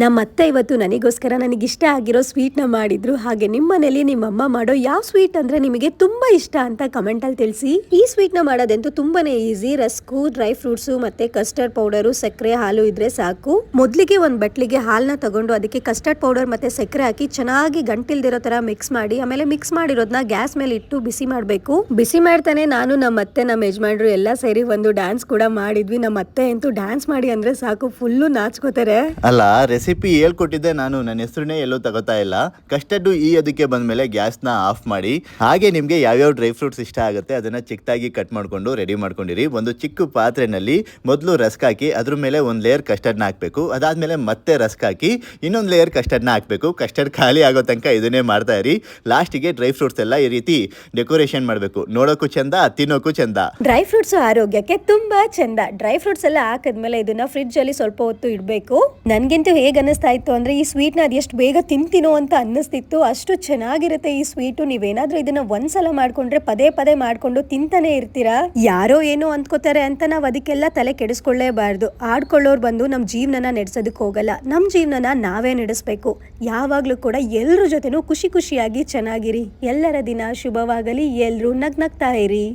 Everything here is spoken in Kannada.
ನಮ್ಮ ಅತ್ತೆ ಇವತ್ತು ನನಗೋಸ್ಕರ ನನಗಿಷ್ಟ ಆಗಿರೋ ಸ್ವೀಟ್ನ ಮಾಡಿದ್ರು. ಹಾಗೆ ನಿಮ್ಮ ಮನೇಲಿ ನಿಮ್ಮಮ್ಮ ಮಾಡೋ ಯಾವ ಸ್ವೀಟ್ ಅಂದ್ರೆ ನಿಮಗೆ ತುಂಬಾ ಇಷ್ಟ ಅಂತ ಕಮೆಂಟ್ ಅಲ್ಲಿ ತಿಳಿಸಿ. ಈ ಸ್ವೀಟ್ನ ಮಾಡೋದಂತೂ ತುಂಬಾನೇ ಈಸಿ. ರಸ್ಕು, ಡ್ರೈ ಫ್ರೂಟ್ಸ್ ಮತ್ತೆ ಕಸ್ಟರ್ಡ್ ಪೌಡರು, ಸಕ್ಕರೆ, ಹಾಲು ಇದ್ರೆ ಸಾಕು. ಮೊದಲಿಗೆ ಒಂದ್ ಬಟ್ಲಿಗೆ ಹಾಲನ್ನ ತಗೊಂಡು ಅದಕ್ಕೆ ಕಸ್ಟರ್ಡ್ ಪೌಡರ್ ಮತ್ತೆ ಸಕ್ಕರೆ ಹಾಕಿ ಚೆನ್ನಾಗಿ ಗಂಟಿಲ್ದಿರೋ ತರ ಮಿಕ್ಸ್ ಮಾಡಿ, ಆಮೇಲೆ ಮಿಕ್ಸ್ ಮಾಡಿರೋದನ್ನ ಗ್ಯಾಸ್ ಮೇಲೆ ಇಟ್ಟು ಬಿಸಿ ಮಾಡಬೇಕು. ಬಿಸಿ ಮಾಡ್ತಾನೆ ನಾನು, ನಮ್ಮ ಅತ್ತೆ, ನಮ್ಮ ಯಜಮಾನ್ರು ಎಲ್ಲ ಸೇರಿ ಒಂದು ಡ್ಯಾನ್ಸ್ ಕೂಡ ಮಾಡಿದ್ವಿ. ನಮ್ಮ ಅತ್ತೆ ಅಂತೂ ಡ್ಯಾನ್ಸ್ ಮಾಡಿ ಅಂದ್ರೆ ಸಾಕು ಫುಲ್ಲು ನಾಚ್ಕೋತಾರೆ. ಅಲ್ಲ, ರೆಸಿಪಿ ಹೇಳ್ಕೊಟ್ಟಿದ್ದೆ ನಾನು, ನನ್ನ ಹೆಸರನ್ನೇ ಎಲ್ಲೂ ತಗೋತಾ ಇಲ್ಲ. ಕಸ್ಟರ್ಡ್ ಈ ಅದಕ್ಕೆ ಬಂದ್ಮೇಲೆ ಗ್ಯಾಸ್ನ ಆಫ್ ಮಾಡಿ, ಹಾಗೆ ನಿಮಗೆ ಯಾವ್ಯಾವ ಡ್ರೈ ಫ್ರೂಟ್ಸ್ ಇಷ್ಟ ಆಗುತ್ತೆ ಅದನ್ನ ಚಿಕ್ಕದಾಗಿ ಕಟ್ ಮಾಡ್ಕೊಂಡು ರೆಡಿ ಮಾಡ್ಕೊಂಡಿರಿ. ಒಂದು ಚಿಕ್ಕ ಪಾತ್ರೆನಲ್ಲಿ ಮೊದಲು ರಸ್ಕ್ ಹಾಕಿ ಅದ್ರ ಮೇಲೆ ಒಂದು ಲೇಯರ್ ಕಸ್ಟರ್ಡ್ನ ಹಾಕಬೇಕು. ಅದಾದ್ಮೇಲೆ ಮತ್ತೆ ರಸ್ಕ್ ಹಾಕಿ ಇನ್ನೊಂದು ಲೇಯರ್ ಕಸ್ಟರ್ಡ್ನ ಹಾಕಬೇಕು. ಕಸ್ಟರ್ಡ್ ಖಾಲಿ ಆಗೋ ತನಕ ಇದನ್ನೇ ಮಾಡ್ತಾ ಇರಿ. ಲಾಸ್ಟಿಗೆ ಡ್ರೈ ಫ್ರೂಟ್ಸ್ ಎಲ್ಲ ಈ ರೀತಿ ಡೆಕೋರೇಷನ್ ಮಾಡಬೇಕು. ನೋಡೋಕ್ಕೂ ಚಂದ, ತಿನ್ನೋಕ್ಕೂ ಚಂದ. ಡ್ರೈ ಫ್ರೂಟ್ಸ್ ಆರೋಗ್ಯಕ್ಕೆ ತುಂಬಾ ಚಂದ. ಡ್ರೈ ಫ್ರೂಟ್ಸ್ ಎಲ್ಲ ಹಾಕಿದ್ಮೇಲೆ ಇದನ್ನ ಫ್ರಿಡ್ಜ್ ಅಲ್ಲಿ ಸ್ವಲ್ಪ ಹೊತ್ತು ಇಡಬೇಕು. ನನ್ಗಂತೂ ಹೇಗೆ ಅನ್ನಿಸ್ತಾ ಇತ್ತು ಅಂದ್ರೆ ಈ ಸ್ವೀಟ್ನ ಅದೆಷ್ಟು ಬೇಗ ತಿಂತೀನೋ ಅಂತ ಅನ್ನಿಸ್ತಿತ್ತು. ಅಷ್ಟು ಚೆನ್ನಾಗಿರುತ್ತೆ ಈ ಸ್ವೀಟು. ನೀವೇನಾದ್ರೂ ಇದನ್ನ ಒಂದ್ಸಲ ಮಾಡ್ಕೊಂಡ್ರೆ ಪದೇ ಪದೇ ಮಾಡ್ಕೊಂಡು ತಿಂತಾನೆ ಇರ್ತೀರಾ. ಯಾರೋ ಏನೋ ಅಂದ್ಕೋತಾರೆ ಅಂತ ನಾವ್ ಅದಕ್ಕೆಲ್ಲ ತಲೆ ಕೆಡಿಸ್ಕೊಳ್ಳೇಬಾರ್ದು. ಆಡ್ಕೊಳ್ಳೋರು ಬಂದು ನಮ್ ಜೀವನನ ನಡೆಸೋದಕ್ಕೆ ಹೋಗಲ್ಲ. ನಮ್ ಜೀವನನ ನಾವೇ ನಡೆಸ್ಬೇಕು. ಯಾವಾಗ್ಲೂ ಕೂಡ ಎಲ್ರ ಜೊತೆನೂ ಖುಷಿ ಖುಷಿಯಾಗಿ ಚೆನ್ನಾಗಿರಿ. ಎಲ್ಲರ ದಿನ ಶುಭವಾಗಲಿ. ಎಲ್ರೂ ನಗ್ನಗ್ತಾ ಇರಿ.